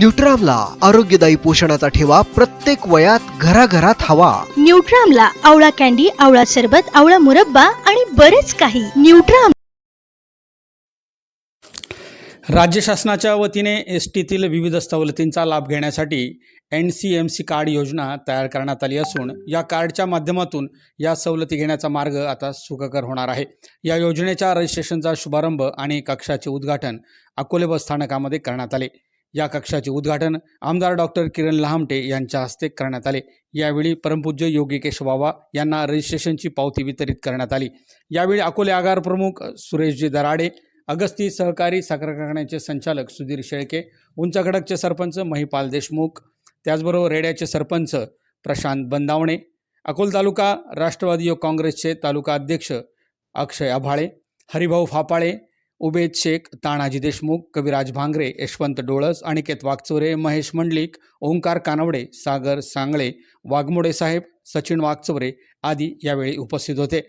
न्यूट्रामला आरोग्यदायी पोषणाचा ठेवा प्रत्येक वयात घराघरात हवा। न्यूट्रामला आवळा कॅन्डी, आवळा सरबत, आवळा मुरब्बा आणि बरेच काही। न्यूट्राम। राज्य शासनाच्या वतीने एसटीतील विविध सवलतींचा लाभ घेण्यासाठी NCMC कार्ड योजना तयार करण्यात आली असून या कार्डच्या माध्यमातून या सवलती घेण्याचा मार्ग आता सुखकर होणार आहे। या योजनेच्या रजिस्ट्रेशनचा शुभारंभ आणि कक्षाचे उद्घाटन अकोले बस स्थानकामध्ये करण्यात आले। या कक्षाचे उद्घाटन आमदार डॉक्टर किरण लहामटे यांच्या हस्ते करण्यात आले। यावेळी परमपूज्य योगी केशवबाबा यांना रजिस्ट्रेशनची पावती वितरित करण्यात आली। यावेळी अकोले आगार प्रमुख सुरेशजी दराडे, अगस्ती सहकारी साखर कारखान्याचे संचालक सुधीर शेळके, उंचखडकचे सरपंच महिपाल देशमुख, त्याचबरोबर रेड्याचे सरपंच प्रशांत बंदावणे, अकोल तालुका राष्ट्रवादी युवक काँग्रेसचे तालुका अध्यक्ष अक्षय आभाळे, हरिभाऊ फापाळे, उबेद शेख, तानाजी देशमुख, कविराज भांगरे, यशवंत डोळस, अनिकेत वागचौरे, महेश मंडलिक, ओंकार कानवडे, सागर सांगळे, वाघमोडे साहेब, सचिन वागचौरे आदी यावेळी उपस्थित होते।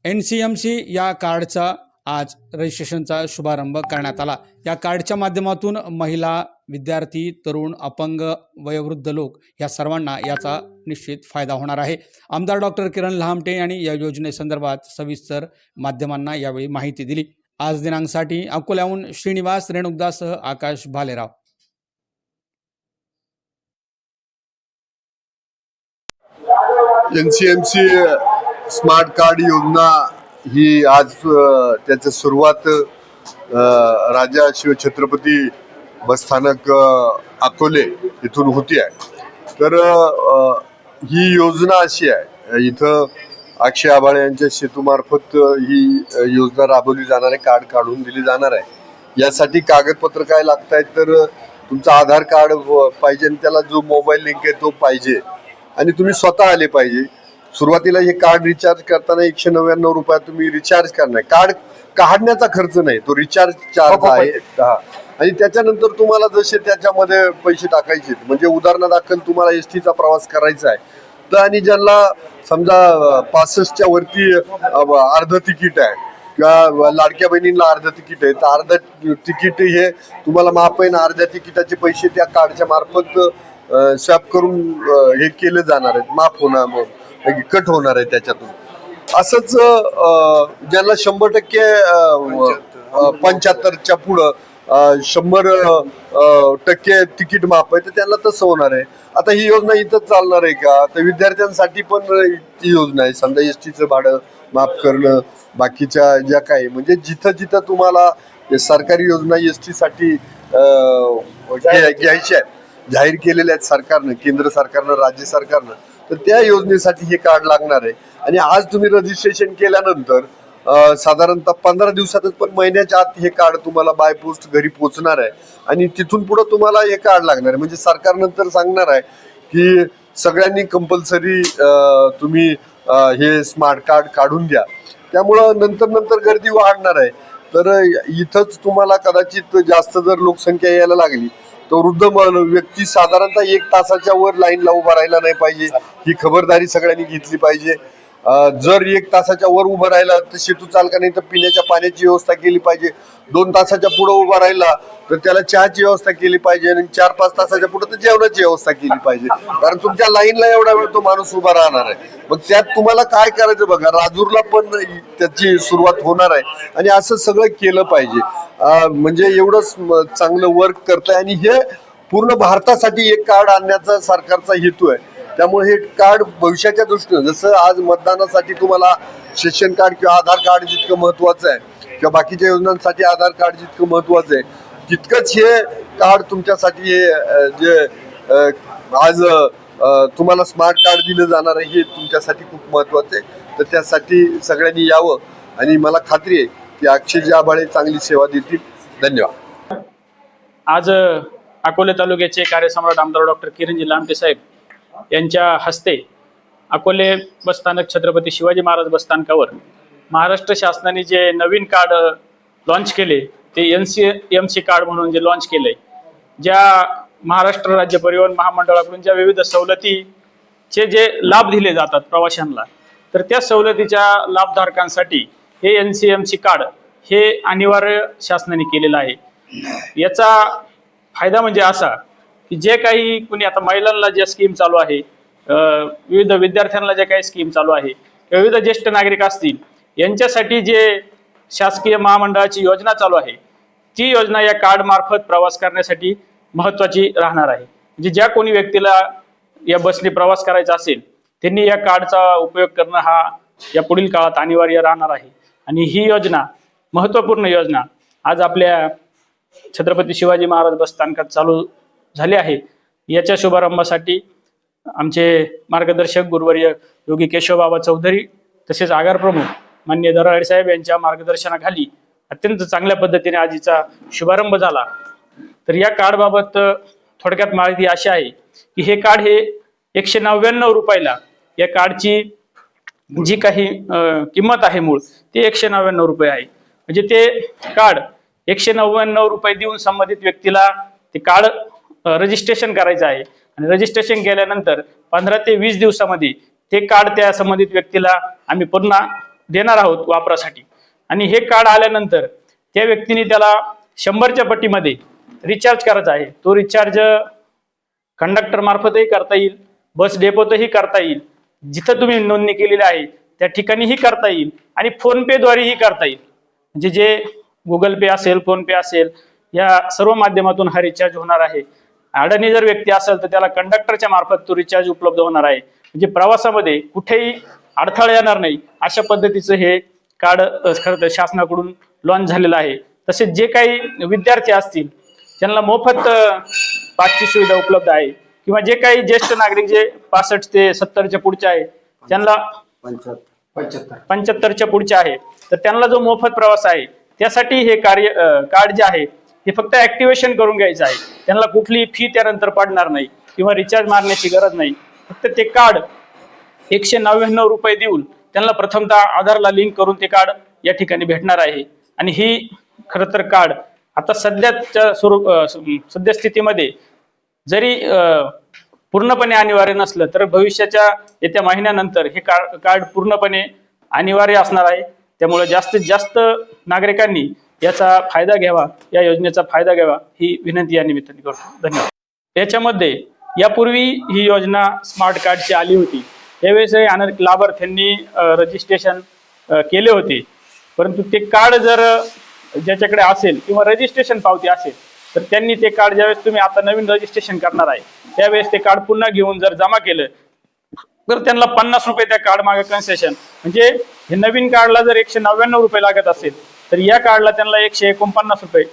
NCMC या कार्डचा आज रजिस्ट्रेशनचा शुभारंभ करण्यात आला। या कार्डच्या माध्यमातून महिला, विद्यार्थी, तरुण, अपंग, वयोवृद्ध लोक या सर्वांना याचा निश्चित फायदा होणार आहे। आमदार डॉक्टर किरण लहामटे यांनी या योजनेसंदर्भात सविस्तर माध्यमांना यावेळी माहिती दिली। आज दिनांकसाठी अकोल्याहून श्रीनिवास रेणुकदासह आकाश भालेराव। NCMC स्मार्ट कार्ड योजना ही आज त्याची सुरुवात राजा शिवछत्रपती बसस्थानक अकोले इथून होती आहे। तर ही योजना अशी आहे, इथं अक्षय आभाळे यांच्या सेतूमार्फत ही योजना राबवली जाणार आहे, कार्ड काढून दिली जाणार आहे। यासाठी कागदपत्र काय लागत आहेत तर तुमचं आधार कार्ड पाहिजे आणि त्याला जो मोबाईल लिंक आहे तो पाहिजे आणि तुम्ही स्वतः आले पाहिजे। सुरुवातीला हे कार्ड रिचार्ज करताना 199 रुपये तुम्ही रिचार्ज करणार, कार्ड काढण्याचा खर्च नाही, तो रिचार्ज चार्ज आहे। आणि त्याच्यानंतर तुम्हाला जसे त्याच्यामध्ये पैसे टाकायचे, म्हणजे उदाहरणादाखल तुम्हाला एसटीचा प्रवास करायचा आहे तर आणि ज्यांना समजा 65च्या वरती अर्ध तिकीट आहे किंवा लाडक्या बहिणींना अर्ध तिकीट आहे तर अर्ध तिकीट हे तुम्हाला माफ आहे ना, अर्ध्या तिकिटाचे पैसे त्या कार्डच्या मार्फत स्वॅप करून हे केले जाणार आहेत, माफ होणार, कट होणार आहे त्याच्यातून। असंच ज्यांना 100% 75च्या पुढं 100% तिकीट माफ आहे तर त्यांना तसं होणार आहे। आता ही योजना इथं चालणार आहे का, तर विद्यार्थ्यांसाठी पण ती योजना आहे। समजा एसटीचं भाडं माफ करणं, बाकीच्या ज्या काही म्हणजे जिथं जिथं तुम्हाला सरकारी योजना एसटी साठी घ्यायच्या आहेत, जाहीर केलेल्या आहेत सरकारनं, केंद्र सरकारनं, राज्य सरकारनं, तर त्या योजनेसाठी हे कार्ड लागणार आहे। आणि आज तुम्ही रजिस्ट्रेशन केल्यानंतर साधारणतः 15 दिवसातच पण महिन्याच्या आत हे कार्ड तुम्हाला बाय पोस्ट घरी पोहोचणार आहे आणि तिथून पुढे तुम्हाला हे कार्ड लागणार आहे। म्हणजे सरकार नंतर सांगणार आहे की सगळ्यांनी कंपल्सरी तुम्ही हे स्मार्ट कार्ड काढून द्या, त्यामुळं नंतर गर्दी वाढणार आहे। तर इथंच तुम्हाला कदाचित जास्त जर लोकसंख्या यायला लागली तर वृद्ध व्यक्ती साधारणतः 1 तासाच्या वर लाईनला उभा राहायला नाही पाहिजे, ही खबरदारी सगळ्यांनी घेतली पाहिजे। जर 1 तासाच्या वर उभं राहिला तर सेतू चालकाने तर पिण्याच्या पाण्याची व्यवस्था केली पाहिजे, 2 तासाच्या पुढे उभा राहिला तर त्याला चहाची व्यवस्था केली पाहिजे आणि 4-5 तासाच्या पुढे तर जेवणाची व्यवस्था केली पाहिजे, कारण तुमच्या लाईनला एवढा वेळ तो माणूस उभा राहणार आहे। मग त्यात तुम्हाला काय करायचं बघा, राजूरला पण त्याची सुरुवात होणार आहे आणि असं सगळं केलं पाहिजे। म्हणजे एवढं चांगलं वर्क करतंय आणि हे पूर्ण भारतासाठी एक कार्ड आणण्याचा सरकारचा हेतू आहे। त्यामुळे हे कार्ड भविष्याच्या दृष्टीने, जसं आज मतदानासाठी तुम्हाला शेशन कार्ड किंवा आधार कार्ड जितकं महत्वाचं आहे किंवा बाकीच्या योजनांसाठी आधार कार्ड जितकं महत्वाचं आहे, तितकंच हे कार्ड तुमच्यासाठी हे जे आज तुम्हाला स्मार्ट कार्ड दिलं जाणार आहे हे तुमच्यासाठी खूप महत्वाचं आहे। तर त्यासाठी सगळ्यांनी यावं आणि मला खात्री आहे की अक्षय आभाळे चांगली सेवा देतील। धन्यवाद। आज अकोले तालुक्याचे कार्यसम्राट आमदार डॉक्टर किरणजी लहामटे साहेब यांच्या हस्ते अकोले बसस्थानक छत्रपती शिवाजी महाराज बसस्थानकावर महाराष्ट्र शासनाने जे नवीन कार्ड लॉन्च केले ते NCMC कार्ड म्हणून जे लॉन्च केलंय, ज्या महाराष्ट्र राज्य परिवहन महामंडळाकडून ज्या विविध सवलतीचे जे लाभ दिले जातात प्रवाशांना, तर त्या सवलतीच्या लाभधारकांसाठी हे NCMC कार्ड हे अनिवार्य शासनाने केलेलं आहे। याचा फायदा म्हणजे असा की जे काही कुणी आता महिलांना ज्या स्कीम चालू आहे, विविध विद्यार्थ्यांना जे काही स्कीम चालू आहे, विविध ज्येष्ठ नागरिक असतील यांच्यासाठी जे शासकीय महामंडळाची योजना चालू आहे ती योजना या कार्ड मार्फत प्रवास करण्यासाठी महत्वाची राहणार आहे. म्हणजे ज्या कोणी व्यक्तीला या बसने प्रवास करायचा असेल त्यांनी या कार्डचा उपयोग करणं हा या पुढील काळात अनिवार्य राहणार आहे. आणि ही योजना महत्वपूर्ण योजना आज आपल्या छत्रपती शिवाजी महाराज बस स्थानकात चालू झाली आहे. याच्या शुभारंभासाठी आमचे मार्गदर्शक गुरुवर्य योगी केशवबाबा चौधरी तसेच आगार प्रमुख माननीय दराडे साहेब यांच्या मार्गदर्शनाखाली अत्यंत चांगल्या पद्धतीने आजचा शुभारंभ झाला. तर या कार्ड बाबत थोडक्यात माहिती अशी आहे की हे कार्ड हे 199 रुपयाला या कार्डची जी काही किंमत आहे मूळ ती 199 रुपये आहे. म्हणजे ते कार्ड 199 रुपये देऊन संबंधित व्यक्तीला ते कार्ड रजिस्ट्रेशन करायचं आहे आणि रजिस्ट्रेशन केल्यानंतर 15 ते 20 दिवसामध्ये ते कार्ड त्या संबंधित व्यक्तीला आम्ही पुन्हा देणार आहोत वापरासाठी. आणि हे कार्ड आल्यानंतर त्या व्यक्तीने त्याला 100च्या पट्टीमध्ये रिचार्ज करायचा आहे. तो रिचार्ज कंडक्टर मार्फतही करता येईल, बस डेपोतही करता येईल, जिथं तुम्ही नोंदणी केलेली आहे त्या ठिकाणीही करता येईल आणि फोन पे द्वारेही करता येईल. म्हणजे जे गुगल पे असेल, फोन पे असेल या सर्व माध्यमातून हा रिचार्ज होणार आहे. अडाणी जर व्यक्ती असेल तर त्याला कंडक्टरच्या मार्फत तो रिचार्ज उपलब्ध होणार आहे. म्हणजे प्रवासामध्ये कुठेही अडथळा येणार नाही अशा पद्धतीचं हे कार्ड खरं तर शासनाकडून लॉन्च झालेलं आहे. तसेच जे काही विद्यार्थी असतील त्यांना मोफत पासची सुविधा उपलब्ध आहे किंवा जे काही ज्येष्ठ नागरिक जे 65 ते 70च्या पुढचे आहे त्यांना 75च्या पुढचे आहे तर त्यांना जो मोफत प्रवास आहे त्यासाठी हे कार्ड जे आहे हे फक्त ऍक्टिव्हेशन करून घ्यायचं आहे. त्यांना कुठली फी त्यानंतर पडणार नाही किंवा रिचार्ज मारण्याची गरज नाही. फक्त ते कार्ड 199 रुपये देऊन त्यांना प्रथमतः आधारला लिंक करून ते कार्ड या ठिकाणी भेटणार आहे. आणि ही खरं तर कार्ड आता सध्याच्या सद्यस्थितीमध्ये जरी पूर्णपणे अनिवार्य नसलं तर भविष्याच्या येत्या महिन्यानंतर हे कार्ड पूर्णपणे अनिवार्य असणार आहे. त्यामुळे जास्तीत जास्त नागरिकांनी याचा फायदा घ्यावा, या योजनेचा फायदा घ्यावा ही विनंती या निमित्ताने करतो. धन्यवाद. याच्यामध्ये यापूर्वी ही योजना स्मार्ट कार्डची आली होती त्यावेळेसही अनेक लाभार्थ्यांनी रजिस्ट्रेशन केले होते. परंतु ते कार्ड जर ज्याच्याकडे असेल किंवा रजिस्ट्रेशन पावती असेल तर त्यांनी ते कार्ड ज्यावेळेस तुम्ही आता नवीन रजिस्ट्रेशन करणार आहे त्यावेळेस ते कार्ड पुन्हा घेऊन जर जमा केलं तर त्यांना 50 रुपये त्या कार्ड मागे कन्सेशन. म्हणजे हे नवीन कार्डला जर 199 रुपये लागत असेल तर या कार्डला त्यांना 149 रुपये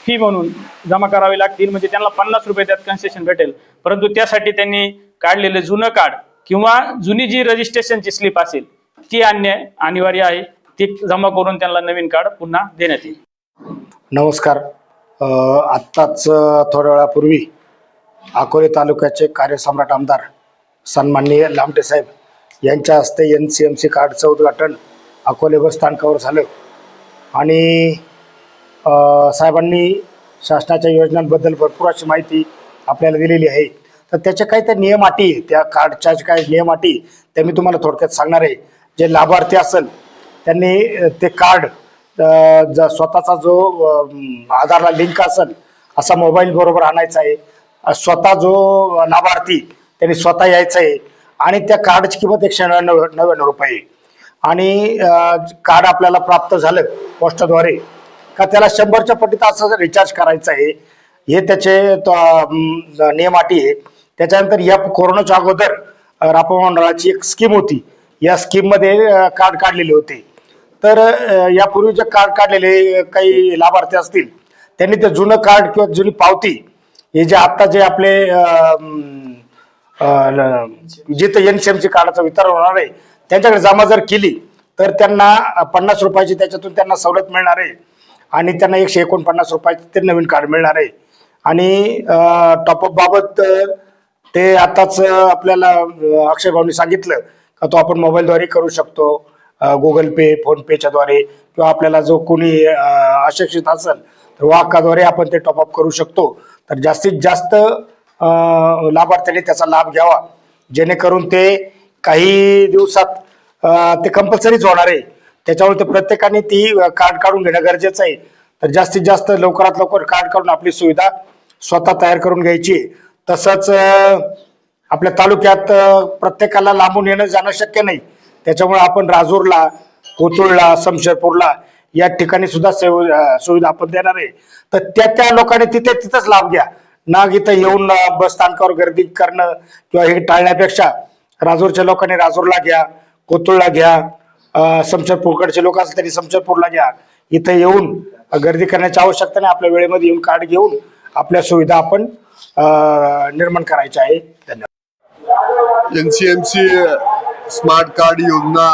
फी म्हणून जमा करावे लागतील. म्हणजे त्यांना 50 रुपये त्यात कन्सेशन भेटेल. परंतु त्यासाठी त्यांनी काढलेलं जुनं कार्ड किंवा जुनी जी रजिस्ट्रेशनची स्लिप असेल ती आणणे अनिवार्य आहे. ती जमा करून त्यांना नवीन कार्ड पुन्हा देण्यात येईल. नमस्कार. आत्ताच थोड्या वेळापूर्वी अकोले तालुक्याचे कार्यसम्राट आमदार सन्माननीय लामटे साहेब यांच्या हस्ते NCMC कार्डचं उद्घाटन अकोले बस स्थानकावर झालं आणि साहेबांनी शासनाच्या योजनांबद्दल भरपूर अशी माहिती आपल्याला दिलेली आहे. तर त्याचे काही त्या नियम अटी, त्या कार्डच्या काही नियम अटी ते मी तुम्हाला थोडक्यात सांगणार आहे. जे लाभार्थी असेल त्यांनी ते कार्ड स्वतःचा जो आधारला लिंक असेल असा मोबाईल बरोबर आणायचा आहे. स्वतः जो लाभार्थी त्यांनी स्वतः यायचं आहे आणि त्या कार्डची किंमत 199 रुपये आणि कार्ड आपल्याला प्राप्त झालं पोस्टाद्वारे का त्याला 100च्या पटीत असं रिचार्ज करायचं आहे. हे त्याचे नियम अटी आहे. त्याच्यानंतर या कोरोनाच्या अगोदर रापा मंडळाची एक स्कीम होती. या स्कीम मध्ये कार्ड काढलेले होते. तर यापूर्वी जे कार्ड काढलेले काही लाभार्थी असतील त्यांनी ते जुनं कार्ड किंवा जुनी पावती हे जे आता जे आपले जिथे NCMC कार्डाचं वितरण होणार आहे त्यांच्याकडे जमा जर केली तर त्यांना 50 रुपयाची त्याच्यातून त्यांना सवलत मिळणार आहे आणि त्यांना 149 रुपयाचे ते नवीन कार्ड मिळणार आहे. आणि टॉपअप बाबत ते आताच आपल्याला अक्षय भाऊनी सांगितलं का तो आपण मोबाईलद्वारे करू शकतो, गुगल पे, फोन पेच्या द्वारे किंवा आपल्याला जो कोणी अशिक्षित असेल तर वाहकाद्वारे आपण ते टॉपअप करू शकतो. तर जास्तीत जास्त लाभार्थ्यांनी त्याचा लाभ घ्यावा जेणेकरून ते काही दिवसात ते कंपल्सरीच होणार आहे. त्याच्यामुळे ते प्रत्येकाने ती कार्ड काढून घेणं गरजेचं आहे. तर जास्तीत जास्त लवकरात लवकर कार्ड काढून आपली सुविधा स्वतः तयार करून घ्यायची. तसंच आपल्या तालुक्यात प्रत्येकाला लांबून येणं जाणं शक्य नाही, त्याच्यामुळे आपण राजूरला, कोथरूडला, शमशेरपूरला या ठिकाणी सुद्धा सुविधा आपण देणार आहे. तर त्या लोकांनी तिथंच लाभ घ्या ना, इथं येऊन बस स्थानकावर गर्दी करणं किंवा हे टाळण्यापेक्षा राजूरच्या लोकांनी राजूरला घ्या, कोथरूडला घ्या, शमशेरपूरकडचे लोक असतील तरी शमशेरपूरला घ्या. इथं येऊन गर्दी करण्याची आवश्यकता नाही, आपल्या वेळेमध्ये येऊन कार्ड घेऊन आपल्या सुविधा आपण निर्माण करायच्या आहे. धन्यवाद. NCMC स्मार्ट कार्ड योजना